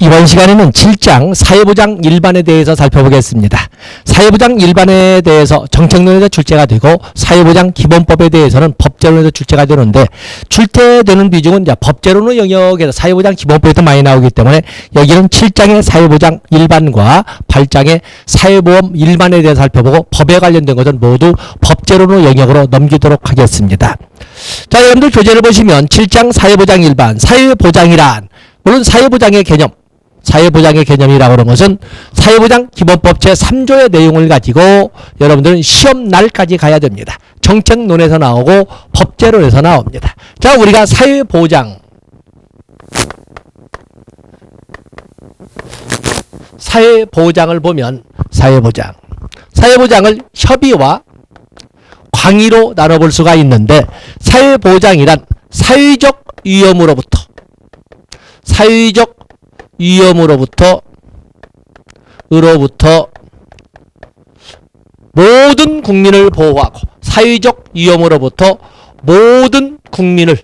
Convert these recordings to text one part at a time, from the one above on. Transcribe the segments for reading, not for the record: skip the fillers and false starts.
이번 시간에는 7장 사회보장 일반에 대해서 살펴보겠습니다. 사회보장 일반에 대해서 정책론에서 출제가 되고 사회보장 기본법에 대해서는 법제론에서 출제가 되는데 출제되는 비중은 이제 법제론의 영역에서 사회보장 기본법에서 많이 나오기 때문에 여기는 7장의 사회보장 일반과 8장의 사회보험 일반에 대해서 살펴보고 법에 관련된 것은 모두 법제론의 영역으로 넘기도록 하겠습니다. 자, 여러분들 교재를 보시면 7장 사회보장 일반, 사회보장이란 물론 사회보장의 개념, 사회보장의 개념이라고 하는 것은 사회보장 기본법 제3조의 내용을 가지고 여러분들은 시험 날까지 가야 됩니다. 정책론에서 나오고 법제론에서 나옵니다. 자, 우리가 사회보장을 보면 사회보장을 협의와 광의로 나눠볼 수가 있는데 사회보장이란 사회적 위험으로부터 모든 국민을 보호하고 사회적 위험으로부터 모든 국민을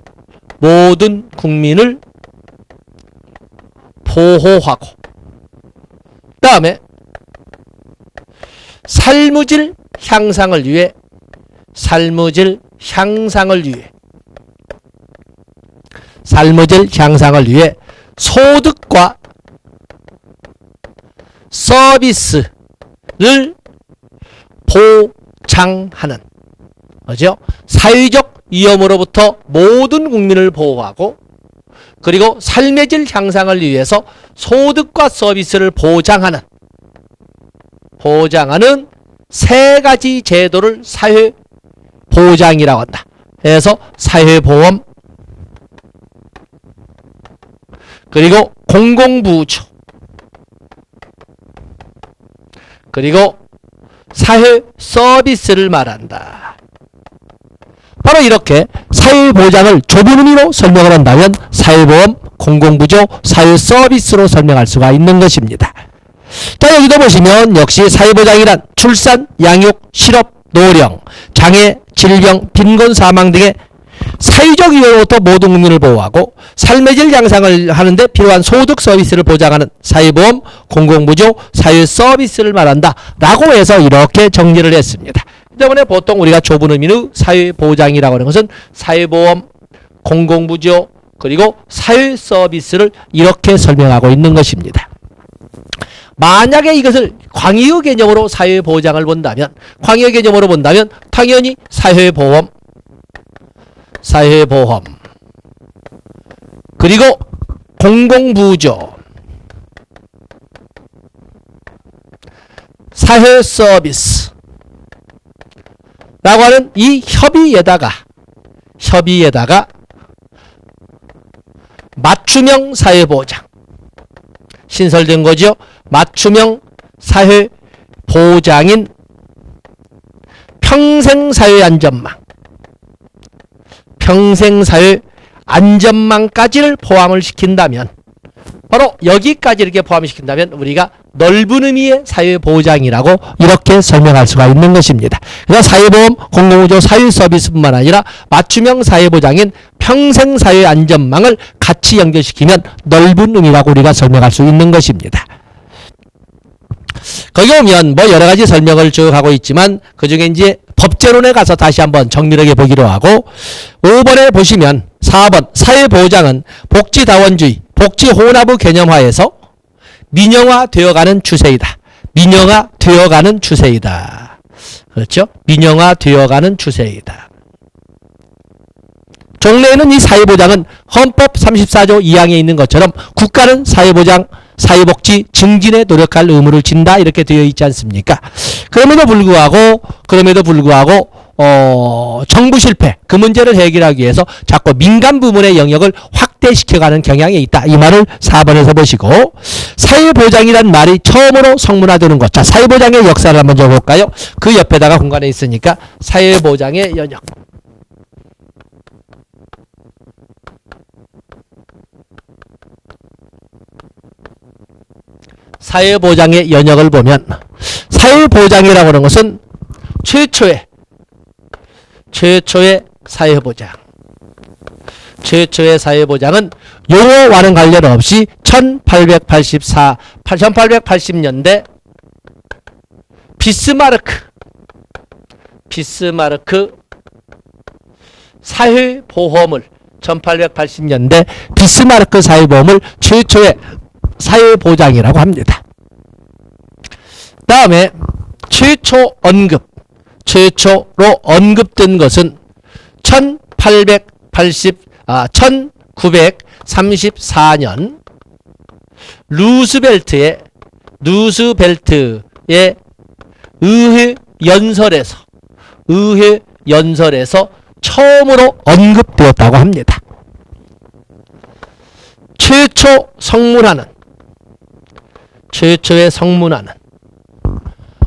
보호하고 다음에 삶의 향상을 위해 소득과 서비스를 보장하는 거죠. 사회적 위험으로부터 모든 국민을 보호하고 그리고 삶의 질 향상을 위해서 소득과 서비스를 보장하는 세 가지 제도를 사회보장이라고 한다. 그래서 사회보험 그리고 공공부조 그리고 사회서비스를 말한다. 바로 이렇게 사회보장을 좁은 의미로 설명을 한다면 사회보험, 공공부조, 사회서비스로 설명할 수가 있는 것입니다. 자, 여기도 보시면 역시 사회보장이란 출산, 양육, 실업, 노령, 장애, 질병, 빈곤, 사망 등의 사회적 위험으로부터 모든 국민을 보호하고 삶의 질 향상을 하는데 필요한 소득 서비스를 보장하는 사회보험, 공공부조, 사회서비스를 말한다 라고 해서 이렇게 정리를 했습니다. 때문에 보통 우리가 좁은 의미의 사회보장이라고 하는 것은 사회보험, 공공부조 그리고 사회서비스를 이렇게 설명하고 있는 것입니다. 만약에 이것을 광의의 개념으로 사회보장을 본다면 당연히 사회보험 그리고 공공부조 사회서비스 라고 하는 이 협의에다가 맞춤형 사회보장 신설된 거죠. 맞춤형 사회보장인 평생사회 안전망까지를 포함을 시킨다면 바로 여기까지 이렇게 포함시킨다면 우리가 넓은 의미의 사회보장이라고 이렇게 설명할 수가 있는 것입니다. 그래서 사회보험, 공공부조, 사회서비스뿐만 아니라 맞춤형 사회보장인 평생사회 안전망을 같이 연결시키면 넓은 의미라고 우리가 설명할 수 있는 것입니다. 거기 오면 뭐 여러가지 설명을 쭉 하고 있지만 그 중에 이제 법제론에 가서 다시 한번 정밀하게 보기로 하고 5번에 보시면 4번 사회보장은 복지다원주의, 복지혼합의 개념화에서 민영화되어가는 추세이다. 그렇죠? 민영화되어가는 추세이다. 종래에는 이 사회보장은 헌법 34조 2항에 있는 것처럼 국가는 사회보장, 사회복지 증진에 노력할 의무를 진다 이렇게 되어 있지 않습니까? 그럼에도 불구하고 정부 실패 그 문제를 해결하기 위해서 자꾸 민간 부문의 영역을 확대시켜가는 경향이 있다. 이 말을 4번에서 보시고 사회보장이란 말이 처음으로 성문화되는 것. 자, 사회보장의 역사를 한번 적어볼까요? 그 옆에다가 공간에 있으니까 사회보장의 연역. 사회보장의 연역을 보면 사회보장이라고 하는 것은 최초의 사회보장. 최초의 사회보장은 용어와는 관련 없이 1880년대 비스마르크 사회보험을 1880년대 비스마르크 사회보험을 최초의 사회보장이라고 합니다. 다음에 최초로 언급된 것은 1934년 루스벨트의 의회 연설에서 처음으로 언급되었다고 합니다. 최초의 성문화는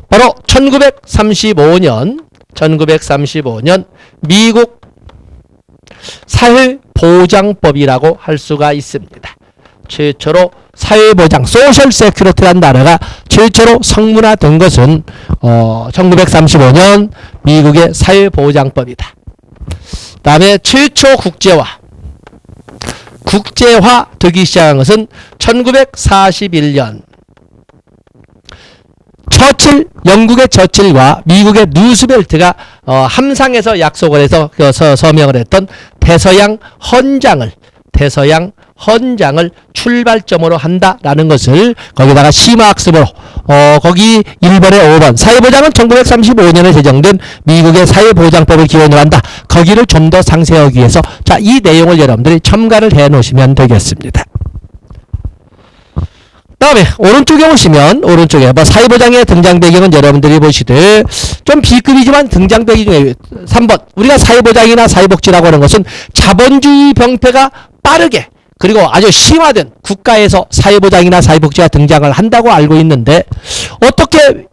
바로 1935년 미국 사회보장법이라고 할 수가 있습니다. 최초로 사회보장, 소셜 세큐리티라는 단어가 최초로 성문화된 것은 1935년 미국의 사회보장법이다. 다음에 최초 국제화 되기 시작한 것은 1941년 영국의 처칠과 미국의 루스벨트가 함상에서 약속을 해서 서명을 했던 대서양 헌장을 출발점으로 한다라는 것을 거기다가 심화학습으로 거기 1번에 5번 사회보장은 1935년에 제정된 미국의 사회보장법을 기원으로 한다. 거기를 좀 더 상세하기 위해서 자, 이 내용을 여러분들이 첨가를 해 놓으시면 되겠습니다. 다음에 오른쪽에 보시면 사회보장의 등장 배경은 여러분들이 보시되 좀 B급이지만 등장 배경 중에 3번 우리가 사회보장이나 사회복지라고 하는 것은 자본주의 병폐가 빠르게 그리고 아주 심화된 국가에서 사회보장이나 사회복지가 등장을 한다고 알고 있는데 어떻게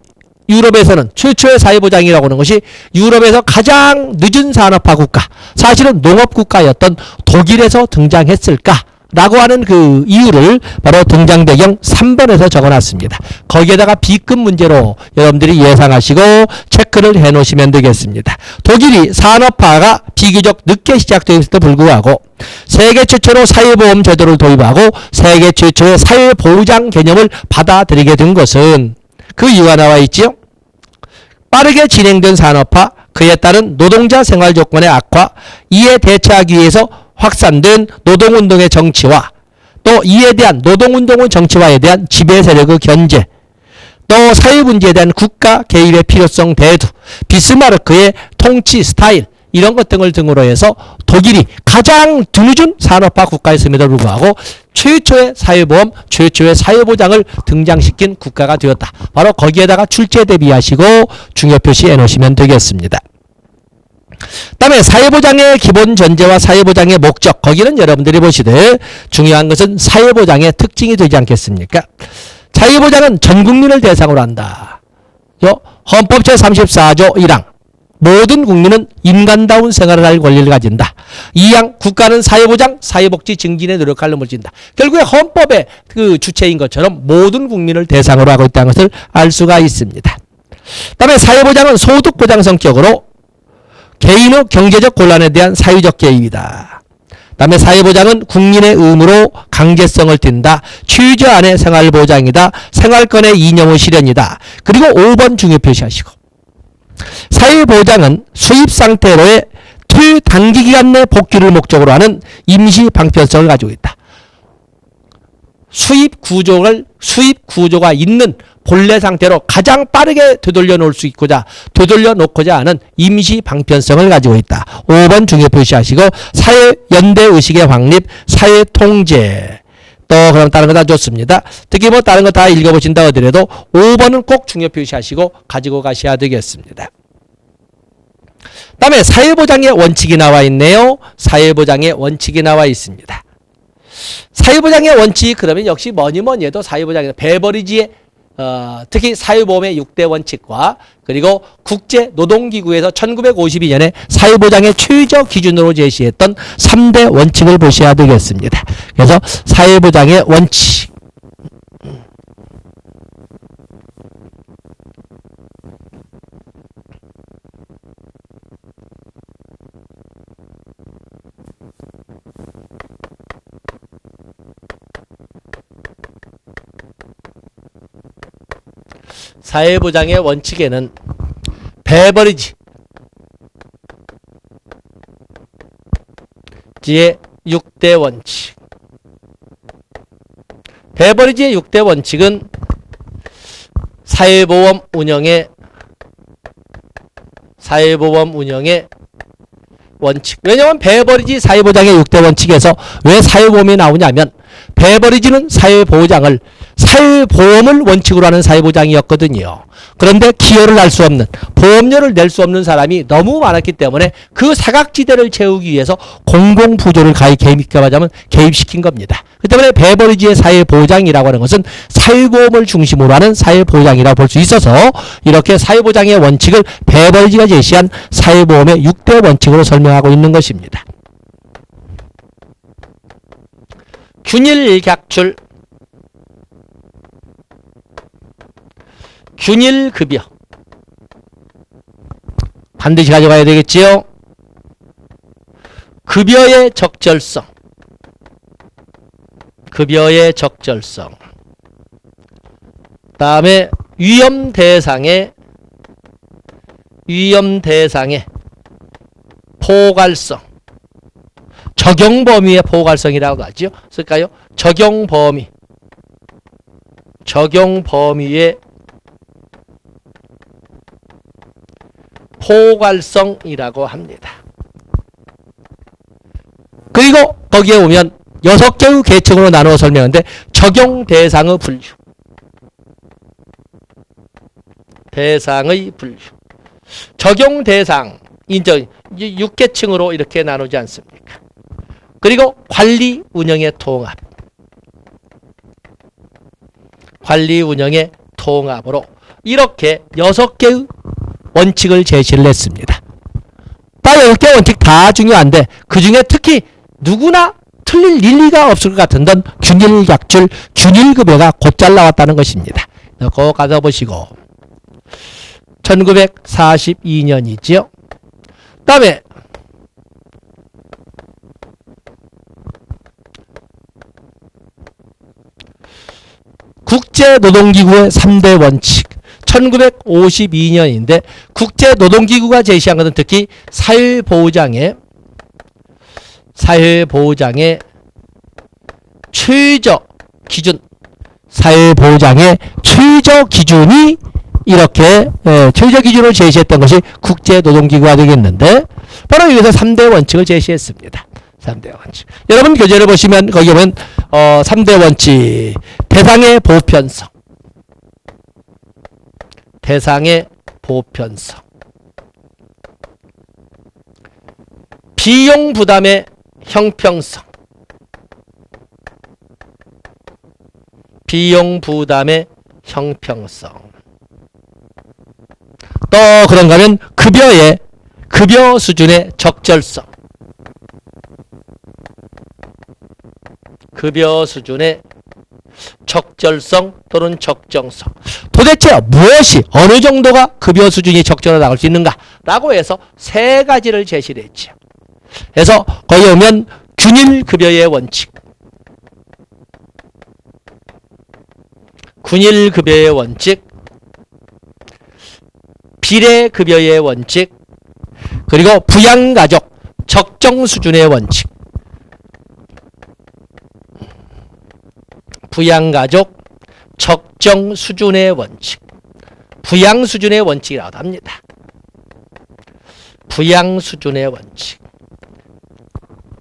유럽에서는 최초의 사회보장이라고 하는 것이 유럽에서 가장 늦은 산업화 국가 사실은 농업국가였던 독일에서 등장했을까? 라고 하는 그 이유를 바로 등장 배경 3번에서 적어놨습니다. 거기에다가 B급 문제로 여러분들이 예상하시고 체크를 해 놓으시면 되겠습니다. 독일이 산업화가 비교적 늦게 시작되었음에도 불구하고 세계 최초로 사회보험 제도를 도입하고 세계 최초의 사회보장 개념을 받아들이게 된 것은 그 이유가 나와 있지요. 빠르게 진행된 산업화, 그에 따른 노동자 생활 조건의 악화, 이에 대처하기 위해서 확산된 노동운동의 정치화, 또 이에 대한 노동운동의 정치화에 대한 지배 세력의 견제, 또 사회문제에 대한 국가 개입의 필요성 대두, 비스마르크의 통치 스타일 이런 것 등으로 해서 독일이 가장 뒤늦은 산업화 국가였음에도 불구하고 최초의 사회보험, 최초의 사회보장을 등장시킨 국가가 되었다. 바로 거기에다가 출제 대비하시고 중요 표시해 놓으시면 되겠습니다. 다음에 사회보장의 기본 전제와 사회보장의 목적 거기는 여러분들이 보시되 중요한 것은 사회보장의 특징이 되지 않겠습니까? 사회보장은 전 국민을 대상으로 한다. 헌법 제34조 1항 모든 국민은 인간다운 생활을 할 권리를 가진다. 2항 국가는 사회보장, 사회복지 증진에 노력할 놈을 진다. 결국에 헌법의 그 주체인 것처럼 모든 국민을 대상으로 하고 있다는 것을 알 수가 있습니다. 다음에 사회보장은 소득보장 성격으로 개인의 경제적 곤란에 대한 사회적 개입이다. 다음에 사회보장은 국민의 의무로 강제성을 띈다. 취주안의 생활보장이다. 생활권의 이념의 실현이다. 그리고 5번 중요 표시하시고 사회보장은 수입상태로의 최단기 기간 내 복귀를 목적으로 하는 임시 방편성을 가지고 있다. 수입 구조가 있는 본래 상태로 가장 빠르게 되돌려 놓고자 하는 임시 방편성을 가지고 있다. 5번 중요 표시하시고 사회 연대 의식의 확립, 사회 통제. 또 그럼 다른 거 다 좋습니다. 특히 뭐 다른 거 다 읽어보신다 하더라도 5번은 꼭 중요 표시하시고 가지고 가셔야 되겠습니다. 다음에 사회보장의 원칙이 나와 있네요. 사회보장의 원칙이 나와 있습니다. 사회보장의 원칙 그러면 역시 뭐니 해도 사회보장이 베버리지의 특히 사회보험의 6대 원칙과 그리고 국제노동기구에서 1952년에 사회보장의 최저 기준으로 제시했던 3대 원칙을 보셔야 되겠습니다. 그래서 사회보장의 원칙 사회보장의 원칙에는 배버리지 의 6대 원칙. 배버리지의 6대 원칙은 사회보험 운영의 원칙. 왜냐하면 배버리지 사회보장의 6대 원칙에서 왜 사회보험이 나오냐면 배버리지는 사회보험을 원칙으로 하는 사회보장이었거든요. 그런데 기여를 할 수 없는, 보험료를 낼 수 없는 사람이 너무 많았기 때문에 그 사각지대를 채우기 위해서 공공부조를 개입시킨 겁니다. 그 때문에 배버리지의 사회보장이라고 하는 것은 사회보험을 중심으로 하는 사회보장이라고 볼 수 있어서 이렇게 사회보장의 원칙을 배버리지가 제시한 사회보험의 6대 원칙으로 설명하고 있는 것입니다. 균일각출, 균일급여 반드시 가져가야 되겠지요. 급여의 적절성, 다음에 위험 대상의 포괄성, 적용 범위의 포괄성이라고 하죠. 쓸까요? 적용 범위의 포괄성이라고 합니다. 그리고 거기에 오면 6개의 계층으로 나누어 설명하는데 적용 대상의 분류, 적용 대상 인정 6계층으로 이렇게 나누지 않습니까? 그리고 관리 운영의 통합으로 이렇게 6개의 원칙을 제시를 했습니다. 6개 원칙 다 중요한데 그 중에 특히 누구나 틀릴 일리가 없을 것 같은 건 균일각출, 균일급여가 곧잘 나왔다는 것입니다. 그거 가서 보시고 1942년이지요. 그 다음에 국제노동기구의 3대 원칙 1952년인데 국제노동기구가 제시한 것은 특히 사회보장의 최저 기준, 사회보장의 최저 기준이 이렇게 최저 기준으로 제시했던 것이 국제노동기구가 되겠는데 바로 여기서 3대 원칙을 제시했습니다. 3대 원칙. 여러분 교재를 보시면 거기 보면 3대 원칙 대상의 보편성, 비용 부담의 형평성, 또 그런가 하면 급여 수준의 적절성, 또는 적정성. 도대체 무엇이 어느 정도가 급여 수준이 적절하게 나올 수 있는가 라고 해서 3가지를 제시를 했죠. 그래서 거기 오면 균일급여의 원칙, 비례급여의 원칙, 그리고 부양가족 적정 수준의 원칙, 부양 수준의 원칙이라고 합니다.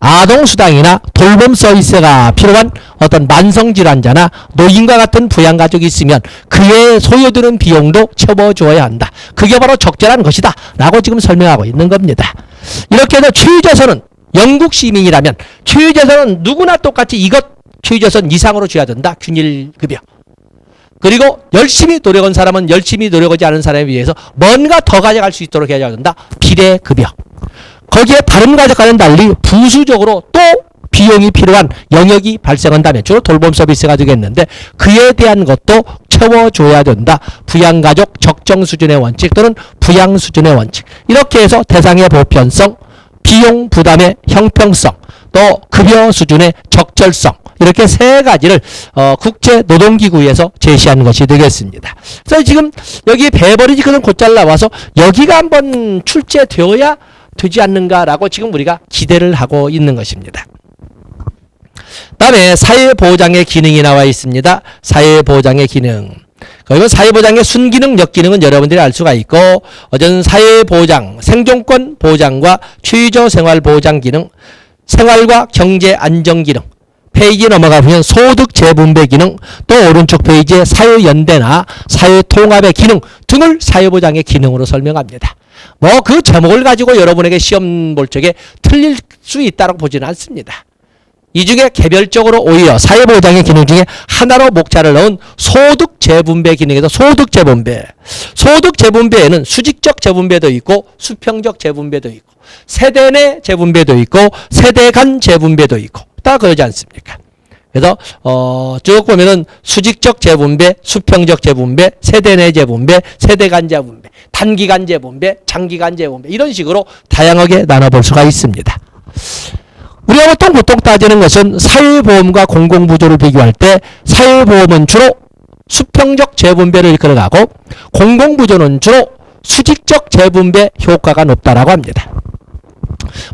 아동수당이나 돌봄 서비스가 필요한 어떤 만성질환자나 노인과 같은 부양가족이 있으면 그에 소요되는 비용도 채워줘야 한다. 그게 바로 적절한 것이다 라고 지금 설명하고 있는 겁니다. 이렇게 해서 최저선은 영국 시민이라면 최저선은 누구나 똑같이 이것 최저선 이상으로 줘야 된다. 균일급여. 그리고 열심히 노력한 사람은 열심히 노력하지 않은 사람에 비해서 뭔가 더 가져갈 수 있도록 해야 된다. 비례급여. 거기에 다른 가족과는 달리 부수적으로 또 비용이 필요한 영역이 발생한다면 주로 돌봄 서비스가 되겠는데 그에 대한 것도 채워줘야 된다. 부양가족 적정 수준의 원칙 또는 부양 수준의 원칙. 이렇게 해서 대상의 보편성, 비용 부담의 형평성, 또 급여 수준의 적절성, 이렇게 세 가지를 국제노동기구에서 제시한 것이 되겠습니다. 그래서 지금 여기 베버리지 그는 곧잘 나와서 여기가 한번 출제되어야 되지 않는가라고 지금 우리가 기대를 하고 있는 것입니다. 다음에 사회보장의 기능이 나와 있습니다. 사회보장의 기능. 그리고 사회보장의 순기능, 역기능은 여러분들이 알 수가 있고, 어전 사회보장, 생존권 보장과 취조생활보장 기능, 생활과 경제 안정 기능, 페이지 넘어가 보면 소득 재분배 기능, 또 오른쪽 페이지에 사회연대나 사회통합의 기능 등을 사회보장의 기능으로 설명합니다. 뭐 그 제목을 가지고 여러분에게 시험 볼 적에 틀릴 수 있다고 보지는 않습니다. 이 중에 개별적으로 오히려 사회보장의 기능 중에 하나로 목차를 넣은 소득 재분배 기능에서 소득 재분배. 소득 재분배에는 수직적 재분배도 있고 수평적 재분배도 있고 세대 내 재분배도 있고 세대 간 재분배도 있고 다 그러지 않습니까? 그래서 쭉 보면은 수직적 재분배, 수평적 재분배, 세대 내 재분배, 세대 간 재분배, 단기간 재분배, 장기간 재분배 이런 식으로 다양하게 나눠볼 수가 있습니다. 우리가 보통 따지는 것은 사회보험과 공공부조를 비교할 때 사회보험은 주로 수평적 재분배를 이끌어가고 공공부조는 주로 수직적 재분배 효과가 높다라고 합니다.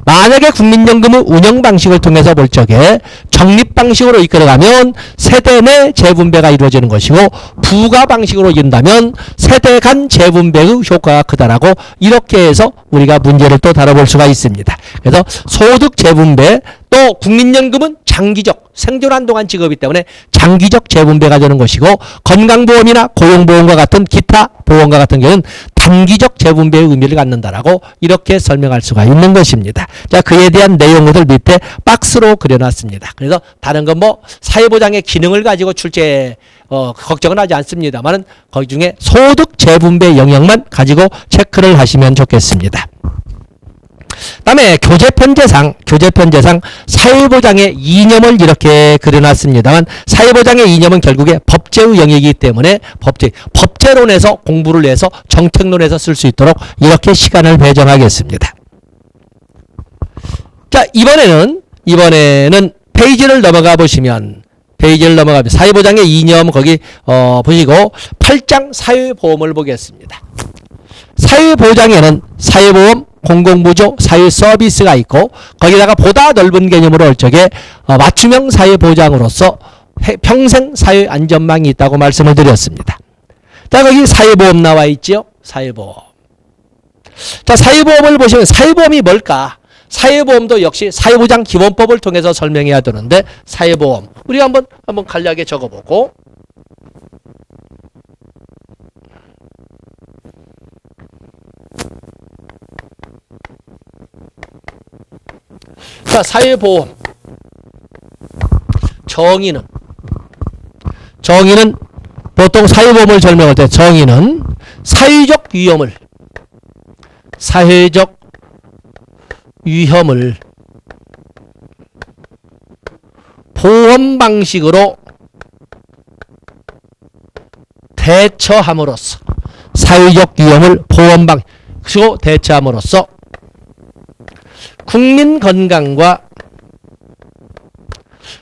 만약에 국민연금의 운영 방식을 통해서 볼 적에 적립 방식으로 이끌어가면 세대 내 재분배가 이루어지는 것이고 부가 방식으로 이룬다면 세대 간 재분배의 효과가 크다라고 이렇게 해서 우리가 문제를 또 다뤄볼 수가 있습니다. 그래서 소득 재분배 또 국민연금은 장기적 생존한 동안 직업이기 때문에 장기적 재분배가 되는 것이고 건강보험이나 고용보험과 같은 기타 보험과 같은 경우는 단기적 재분배의 의미를 갖는다라고 이렇게 설명할 수가 있는 것입니다. 자, 그에 대한 내용을 밑에 박스로 그려놨습니다. 그래서 다른 건 뭐 사회보장의 기능을 가지고 출제 걱정은 하지 않습니다만은 거기 중에 소득 재분배 영역만 가지고 체크를 하시면 좋겠습니다. 다음에 교재편제상 사회보장의 이념을 이렇게 그려놨습니다만 사회보장의 이념은 결국에 법제의 영역이기 때문에 법제론에서 공부를 해서 정책론에서 쓸 수 있도록 이렇게 시간을 배정하겠습니다. 자, 이번에는 페이지를 넘어가 보시면 사회보장의 이념 거기 보시고 8장 사회보험을 보겠습니다. 사회보장에는 사회보험, 공공부조, 사회서비스가 있고 거기다가 보다 넓은 개념으로 올 적에 맞춤형 사회보장으로서 평생 사회안전망이 있다고 말씀을 드렸습니다. 자, 거기 사회보험 나와 있죠. 사회보험. 자, 사회보험을 보시면 사회보험이 뭘까? 사회보험도 역시 사회보장 기본법을 통해서 설명해야 되는데 사회보험 우리가 한번 간략하게 적어보고 자, 사회보험 정의는 보통 사회보험을 설명할 때 정의는 사회적 위험을 보험 방식으로 대처함으로써 사회적 위험을 보험 방식으로 대처함으로써 국민 건강과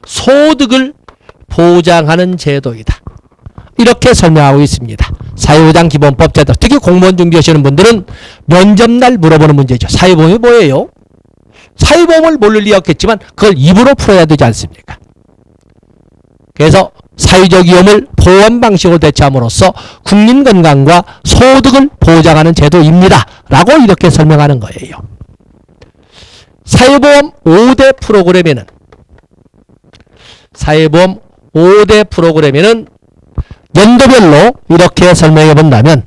소득을 보장하는 제도이다. 이렇게 설명하고 있습니다. 사회보장 기본법 제도. 특히 공무원 준비하시는 분들은 면접날 물어보는 문제죠. 사회보험이 뭐예요? 사회보험을 모를 리 없겠지만 그걸 입으로 풀어야 되지 않습니까? 그래서 사회적 위험을 보험 방식으로 대처함으로써 국민 건강과 소득을 보장하는 제도입니다. 라고 이렇게 설명하는 거예요. 사회보험 5대 프로그램에는 연도별로 이렇게 설명해 본다면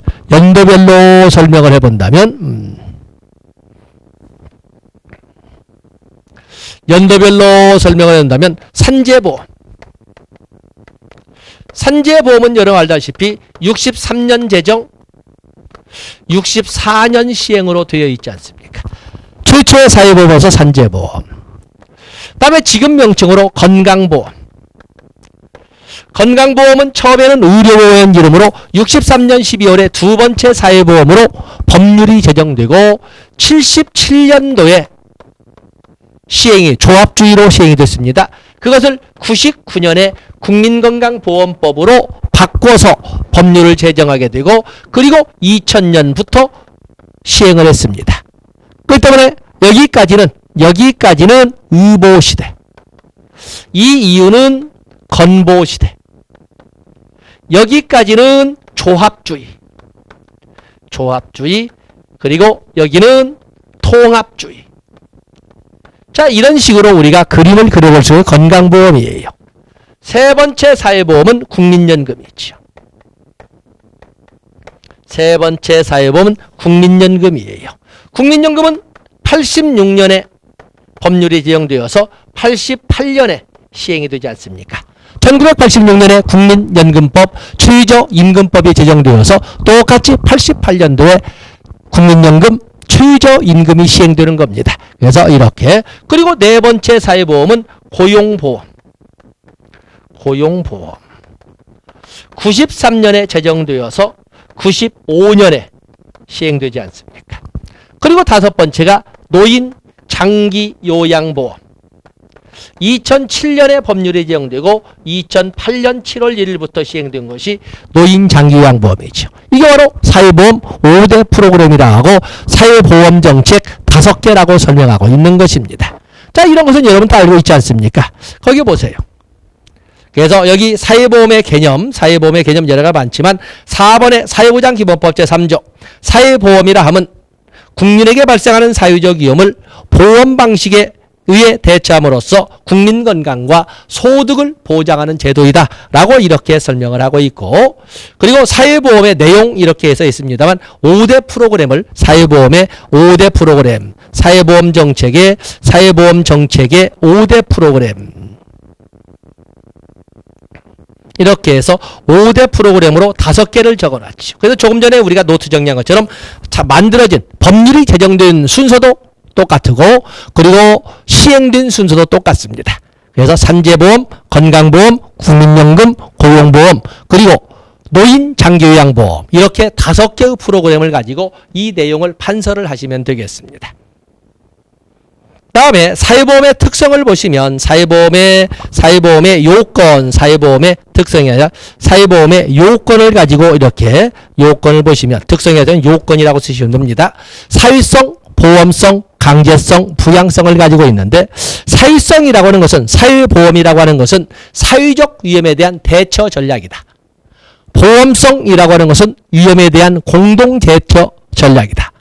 산재보험은 여러분 알다시피 63년 제정 64년 시행으로 되어 있지 않습니까? 최초의 사회보험에서 산재보험. 다음에 지금 명칭으로 건강보험은 처음에는 의료보험 이름으로 63년 12월에 두 번째 사회보험으로 법률이 제정되고 77년도에 조합주의로 시행이 됐습니다. 그것을 99년에 국민건강보험법으로 바꿔서 법률을 제정하게 되고 그리고 2000년부터 시행을 했습니다. 그렇기 때문에 여기까지는 의보시대. 이 이유는 건보시대. 여기까지는 조합주의. 그리고 여기는 통합주의. 자, 이런 식으로 우리가 그림을 그려볼 수 있는 건강보험이에요. 세 번째 사회보험은 국민연금이죠. 세 번째 사회보험은 국민연금이에요. 국민연금은 86년에 법률이 제정되어서 88년에 시행이 되지 않습니까? 1986년에 국민연금법, 최저임금법이 제정되어서 똑같이 88년도에 국민연금, 최저임금이 시행되는 겁니다. 그래서 이렇게. 그리고 네 번째 사회보험은 고용보험. 93년에 제정되어서 95년에 시행되지 않습니까? 그리고 다섯 번째가 노인 장기요양보험. 2007년에 법률이 제정되고 2008년 7월 1일부터 시행된 것이 노인 장기요양보험이죠. 이게 바로 사회보험 5대 프로그램이라고 하고 사회보험 정책 5개라고 설명하고 있는 것입니다. 자, 이런 것은 여러분 다 알고 있지 않습니까? 거기 보세요. 그래서 여기 사회보험의 개념 여러 가지 많지만 4번에 사회보장기본법 제3조 사회보험이라 함은 국민에게 발생하는 사회적 위험을 보험 방식에 의해 대처함으로써 국민 건강과 소득을 보장하는 제도이다 라고 이렇게 설명을 하고 있고, 그리고 사회보험의 내용 이렇게 해서 있습니다만 5대 프로그램을 사회보험의 5대 프로그램, 사회보험 정책의 5대 프로그램 이렇게 해서 5대 프로그램으로 5개를 적어놨죠. 그래서 조금 전에 우리가 노트 정리한 것처럼 만들어진 법률이 제정된 순서도 똑같고 그리고 시행된 순서도 똑같습니다. 그래서 산재보험, 건강보험, 국민연금, 고용보험 그리고 노인 장기요양보험 이렇게 5개의 프로그램을 가지고 이 내용을 판서를 하시면 되겠습니다. 다음에 사회보험의 특성을 보시면 사회보험의 요건, 사회보험의 특성이 아니라 사회보험의 요건을 가지고 이렇게 요건을 보시면 특성에 대한 요건이라고 쓰시면 됩니다. 사회성, 보험성, 강제성, 부양성을 가지고 있는데 사회성이라고 하는 것은 사회보험이라고 하는 것은 사회적 위험에 대한 대처 전략이다. 보험성이라고 하는 것은 위험에 대한 공동 대처 전략이다.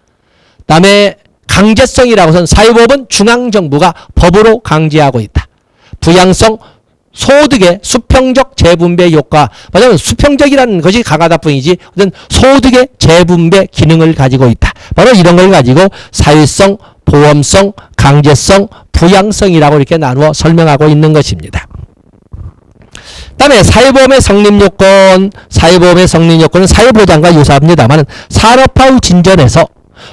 그다음에 강제성이라고 해서는 사회보험은 중앙정부가 법으로 강제하고 있다. 부양성, 소득의 수평적 재분배 효과, 뭐냐면 수평적이라는 것이 강하다 뿐이지 어떤 소득의 재분배 기능을 가지고 있다. 바로 이런 걸 가지고 사회성, 보험성, 강제성, 부양성이라고 이렇게 나누어 설명하고 있는 것입니다. 다음에 사회보험의 성립요건은 사회보장과 유사합니다만 산업화의 진전에서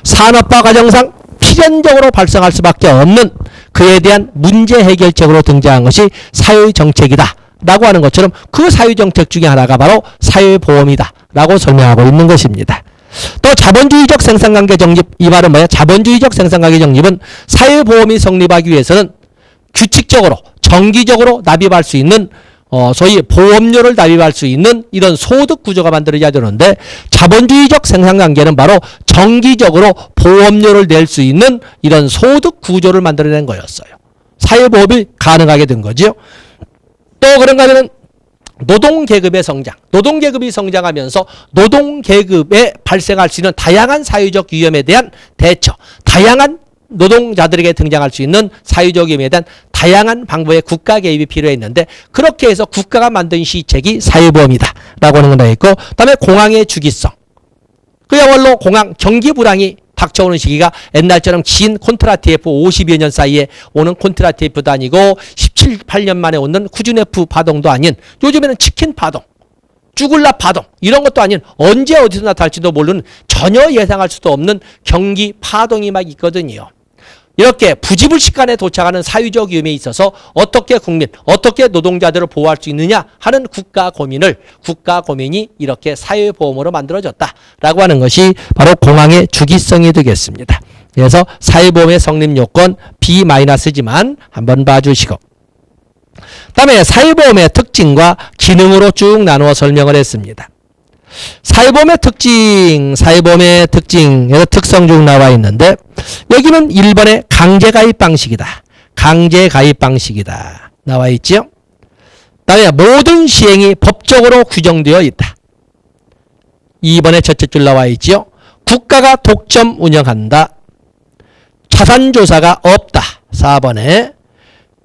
산업화 과정상 필연적으로 발생할 수밖에 없는 그에 대한 문제 해결책으로 등장한 것이 사회정책이다 라고 하는 것처럼 그 사회정책 중에 하나가 바로 사회보험이다 라고 설명하고 있는 것입니다. 또 자본주의적 생산관계 정립, 이 말은 뭐야? 자본주의적 생산관계 정립은 사회보험이 성립하기 위해서는 규칙적으로 정기적으로 납입할 수 있는 소위 보험료를 납입할 수 있는 이런 소득 구조가 만들어져야 되는데 자본주의적 생산관계는 바로 정기적으로 보험료를 낼 수 있는 이런 소득 구조를 만들어낸 거였어요. 사회보험이 가능하게 된 거죠. 또 그런가 하면 노동계급의 성장, 노동계급이 성장하면서 노동계급에 발생할 수 있는 다양한 사회적 위험에 대한 대처, 다양한 노동자들에게 등장할 수 있는 사회적 위험에 대한 다양한 방법의 국가 개입이 필요했는데 그렇게 해서 국가가 만든 시책이 사회보험이다 라고 하는 거 있고, 그 다음에 공황의 주기성, 그야말로 공황, 경기 불황이 닥쳐오는 시기가 옛날처럼 긴 콘트라TF 50여 년 사이에 오는 콘트라TF도 아니고 17, 18년 만에 오는 쿠즈네프 파동도 아닌 요즘에는 치킨 파동, 쭈글라 파동 이런 것도 아닌 언제 어디서 나타날지도 모르는 전혀 예상할 수도 없는 경기 파동이 막 있거든요. 이렇게 부지불식간에 도착하는 사회적 위험에 있어서 어떻게 국민, 어떻게 노동자들을 보호할 수 있느냐 하는 국가 고민이 이렇게 사회보험으로 만들어졌다라고 하는 것이 바로 공황의 주기성이 되겠습니다. 그래서 사회보험의 성립 요건 B-지만 한번 봐주시고, 다음에 사회보험의 특징과 기능으로 쭉 나누어 설명을 했습니다. 사회보험의 특징에서 특성 쭉 나와 있는데, 여기는 1번의 강제가입 방식이다. 강제가입 방식이다. 나와 있죠? 다음에 모든 시행이 법적으로 규정되어 있다. 2번의 첫째 줄 나와 있죠? 국가가 독점 운영한다. 자산조사가 없다. 4번에.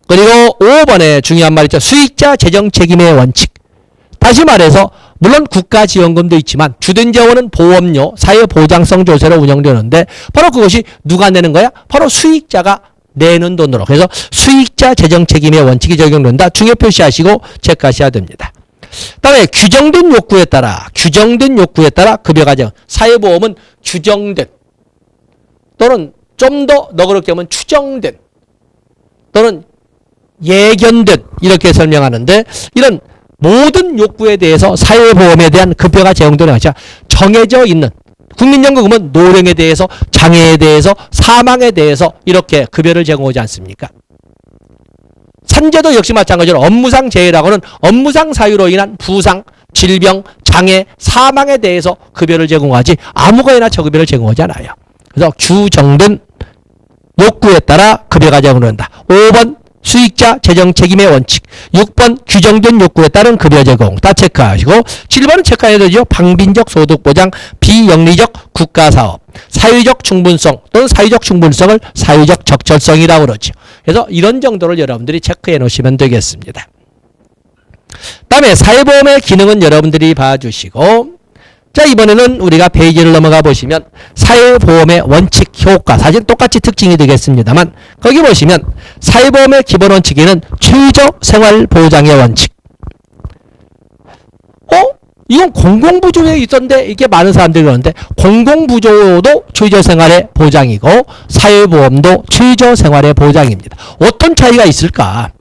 그리고 5번에 중요한 말 있죠. 수익자 재정 책임의 원칙. 다시 말해서 물론 국가지원금도 있지만 주된 자원은 보험료, 사회보장성 조세로 운영되는데 바로 그것이 누가 내는 거야? 바로 수익자가 내는 돈으로. 그래서 수익자 재정 책임의 원칙이 적용된다. 중요 표시하시고 체크하셔야 됩니다. 다음에 규정된 욕구에 따라 급여가 정. 사회보험은 규정된 또는 좀 더 너그럽게 하면 추정된 또는 예견된 이렇게 설명하는데, 이런 모든 욕구에 대해서 사회보험에 대한 급여가 제공되는 것이 정해져 있는, 국민연금은 노령에 대해서, 장애에 대해서, 사망에 대해서 이렇게 급여를 제공하지 않습니까? 산재도 역시 마찬가지로 업무상 재해라고는 업무상 사유로 인한 부상, 질병, 장애, 사망에 대해서 급여를 제공하지 아무거나 저급여를 제공하지 않아요. 그래서 규정된 욕구에 따라 급여가 제공된다. 5번 수익자 재정 책임의 원칙, 6번 규정된 욕구에 따른 급여 제공 다 체크하시고, 7번은 체크해야 되죠. 방빈적 소득보장, 비영리적 국가사업, 사회적 충분성 또는 사회적 충분성을 사회적 적절성이라고 그러죠. 그래서 이런 정도를 여러분들이 체크해 놓으시면 되겠습니다. 다음에 사회보험의 기능은 여러분들이 봐주시고, 자, 이번에는 우리가 페이지를 넘어가 보시면 사회보험의 원칙, 효과, 사실 똑같이 특징이 되겠습니다만, 거기 보시면 사회보험의 기본 원칙에는 최저생활보장의 원칙. 이건 공공부조에 있었는데 이게 많은 사람들이 그러는데, 공공부조도 최저생활의 보장이고 사회보험도 최저생활의 보장입니다. 어떤 차이가 있을까?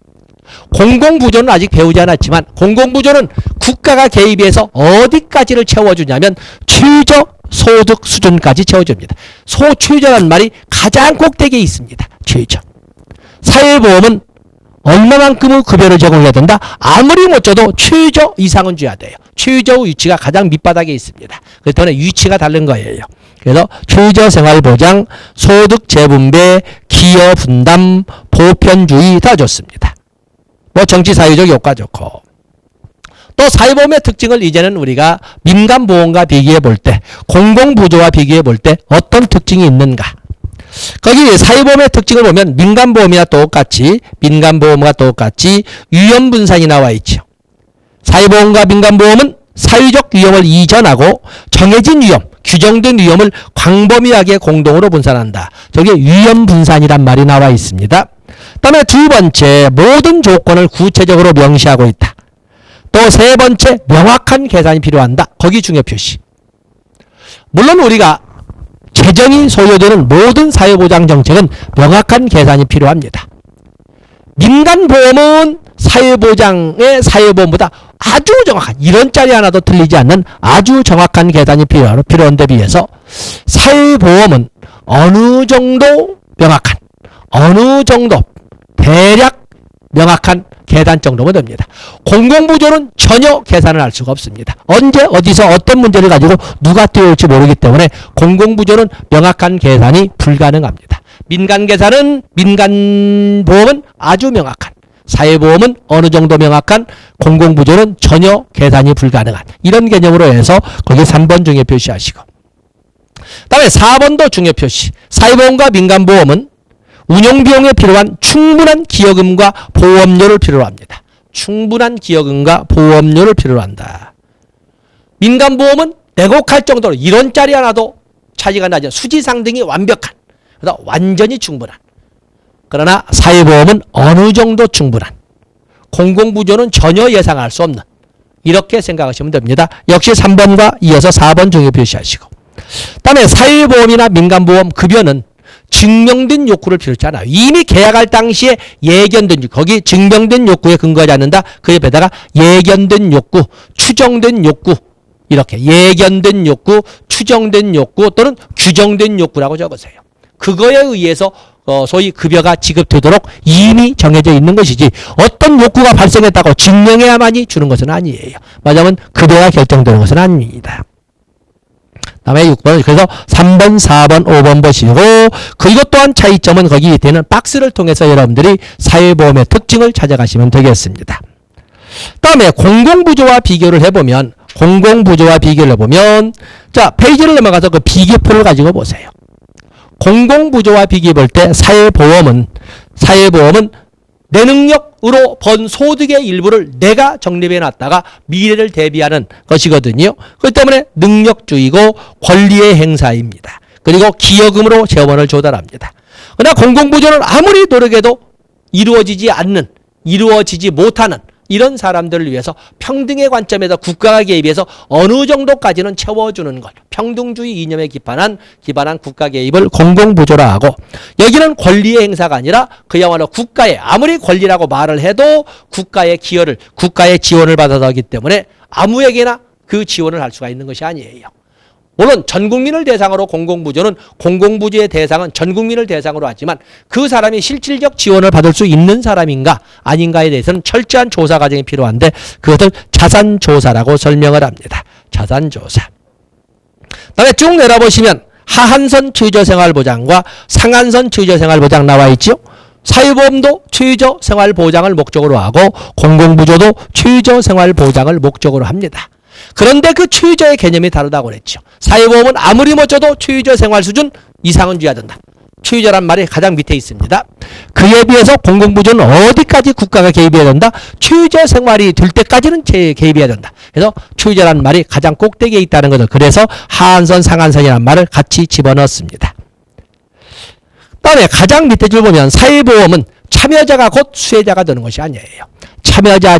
공공부조는 아직 배우지 않았지만, 공공부조는 국가가 개입해서 어디까지를 채워주냐면 최저소득 수준까지 채워줍니다. 최저란 말이 가장 꼭대기에 있습니다. 최저. 사회보험은 얼마만큼의 급여를 제공해야 된다? 아무리 못 줘도 최저 이상은 줘야 돼요. 최저 위치가 가장 밑바닥에 있습니다. 그렇기 때문에 위치가 다른 거예요. 그래서 최저생활보장, 소득 재분배, 기여 분담, 보편주의 다 좋습니다. 뭐 정치 사회적 효과 좋고, 또 사회보험의 특징을 이제는 우리가 민간보험과 비교해 볼 때, 공공부조와 비교해 볼 때 어떤 특징이 있는가? 거기 사회보험의 특징을 보면 민간보험과 똑같이 위험분산이 나와 있죠. 사회보험과 민간보험은 사회적 위험을 이전하고 정해진 위험, 규정된 위험을 광범위하게 공동으로 분산한다. 저게 위험분산이란 말이 나와 있습니다. 다음에 두 번째, 모든 조건을 구체적으로 명시하고 있다. 또 세 번째, 명확한 계산이 필요한다. 거기 중요 표시. 물론 우리가 재정이 소요되는 모든 사회보장 정책은 명확한 계산이 필요합니다. 민간보험은 사회보장의 사회보험보다 아주 정확한, 이런짜리 하나도 틀리지 않는 아주 정확한 계산이 필요한데 비해서 사회보험은 어느 정도 명확한, 어느 정도 대략 명확한 계산 정도면 됩니다. 공공부조는 전혀 계산을 할 수가 없습니다. 언제 어디서 어떤 문제를 가지고 누가 뛰어올지 모르기 때문에 공공부조는 명확한 계산이 불가능합니다. 민간보험은 아주 명확한, 사회보험은 어느 정도 명확한, 공공부조는 전혀 계산이 불가능한, 이런 개념으로 해서 거기 3번 중요 표시하시고, 다음에 4번도 중요 표시. 사회보험과 민간보험은 운용비용에 필요한 충분한 기여금과 보험료를 필요로 합니다. 충분한 기여금과 보험료를 필요로 한다. 민간보험은 내곡할 정도로 1원짜리 하나도 차지가 나지, 수지상등이 완벽한, 그래서 완전히 충분한. 그러나 사회보험은 어느 정도 충분한, 공공부조는 전혀 예상할 수 없는, 이렇게 생각하시면 됩니다. 역시 3번과 이어서 4번 중요 표시하시고, 다음에 사회보험이나 민간보험 급여는 증명된 욕구를 필요치 않아요. 이미 계약할 당시에 예견된 욕구, 거기 증명된 욕구에 근거하지 않는다. 그 옆에다가 예견된 욕구, 추정된 욕구, 이렇게 예견된 욕구, 추정된 욕구 또는 규정된 욕구라고 적으세요. 그거에 의해서 소위 급여가 지급되도록 이미 정해져 있는 것이지 어떤 욕구가 발생했다고 증명해야만이 주는 것은 아니에요. 맞으면 급여가 결정되는 것은 아닙니다. 다음에 6번, 그래서 3번, 4번, 5번 보시고 그것 또한 차이점은 거기 되는 박스를 통해서 여러분들이 사회보험의 특징을 찾아가시면 되겠습니다. 다음에 공공부조와 비교를 해보면 자 페이지를 넘어가서 그 비교표를 가지고 보세요. 공공부조와 비교해 볼 때 사회보험은 내 능력으로 번 소득의 일부를 내가 적립해 놨다가 미래를 대비하는 것이거든요. 그렇기 때문에 능력주의고 권리의 행사입니다. 그리고 기여금으로 재원을 조달합니다. 그러나 공공부조는 아무리 노력해도 이루어지지 못하는 이런 사람들을 위해서 평등의 관점에서 국가가 개입해서 어느 정도까지는 채워주는 것, 평등주의 이념에 기반한 국가 개입을 공공부조라 하고, 여기는 권리의 행사가 아니라 그야말로 국가의 아무리 권리라고 말을 해도 국가의 지원을 받아서 하기 때문에 아무에게나 그 지원을 할 수가 있는 것이 아니에요. 물론 전 국민을 대상으로 공공부조의 대상은 전 국민을 대상으로 하지만 그 사람이 실질적 지원을 받을 수 있는 사람인가 아닌가에 대해서는 철저한 조사 과정이 필요한데 그것을 자산조사라고 설명을 합니다. 자산조사. 다음에 쭉 내려보시면 하한선 최저생활보장과 상한선 최저생활보장 나와 있죠. 사회보험도 최저생활보장을 목적으로 하고 공공부조도 최저생활보장을 목적으로 합니다. 그런데 그 최저의 개념이 다르다고 그랬죠. 사회보험은 아무리 멋져도 최저생활 수준 이상은 줘야 된다. 최저란 말이 가장 밑에 있습니다. 그에 비해서 공공부조는 어디까지 국가가 개입해야 된다? 최저생활이 될 때까지는 개입해야 된다. 그래서 최저란 말이 가장 꼭대기에 있다는 거죠. 그래서 하한선, 상한선이라는 말을 같이 집어넣습니다. 다음에 가장 밑에 줄 보면 사회보험은 참여자가 곧 수혜자가 되는 것이 아니에요. 참여자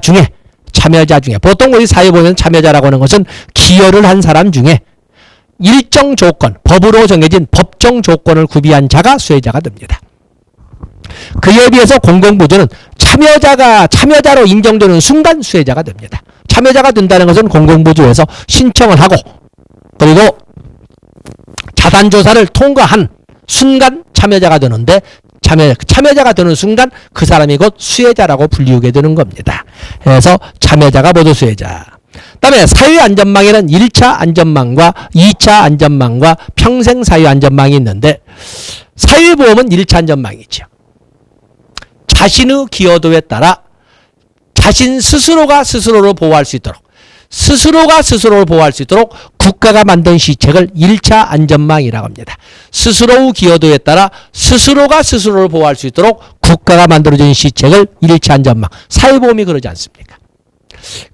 중에 보통 우리 사회보험에는 참여자라고 하는 것은 기여를 한 사람 중에 일정 조건, 법으로 정해진 법정 조건을 구비한 자가 수혜자가 됩니다. 그에 비해서 공공부조는 참여자로 인정되는 순간 수혜자가 됩니다. 참여자가 된다는 것은 공공부조에서 신청을 하고 그리고 자산조사를 통과한 순간 참여자가 되는데 참여자가 되는 순간 그 사람이 곧 수혜자라고 불리우게 되는 겁니다. 그래서 참여자가 모두 수혜자. 다음에 사회안전망에는 1차 안전망과 2차 안전망과 평생 사회안전망이 있는데 사회보험은 1차 안전망이죠. 자신의 기여도에 따라 자신 스스로가 스스로를 보호할 수 있도록 국가가 만든 시책을 1차 안전망이라고 합니다. 스스로의 기여도에 따라 스스로가 스스로를 보호할 수 있도록 국가가 만들어진 시책을 1차 안전망. 사회보험이 그러지 않습니까?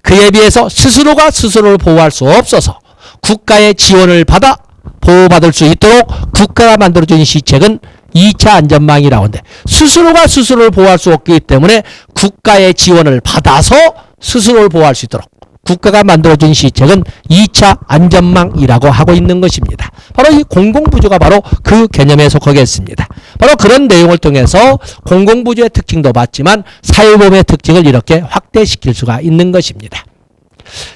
그에 비해서 스스로가 스스로를 보호할 수 없어서 국가의 지원을 받아 보호받을 수 있도록 국가가 만들어진 시책은 2차 안전망이라고 하는데 스스로가 스스로를 보호할 수 없기 때문에 국가의 지원을 받아서 스스로를 보호할 수 있도록 국가가 만들어준 시책은 2차 안전망이라고 하고 있는 것입니다. 바로 이 공공부조가 바로 그 개념에 속하겠습니다. 바로 그런 내용을 통해서 공공부조의 특징도 봤지만 사회보험의 특징을 이렇게 확대시킬 수가 있는 것입니다.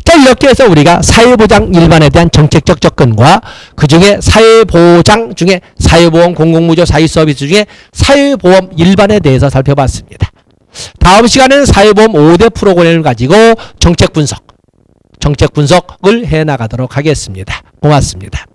자, 이렇게 해서 우리가 사회보장 일반에 대한 정책적 접근과 그 중에 사회보장 중에 사회보험, 공공부조, 사회서비스 중에 사회보험 일반에 대해서 살펴봤습니다. 다음 시간에는 사회보험 5대 프로그램을 가지고 정책 분석을 해나가도록 하겠습니다. 고맙습니다.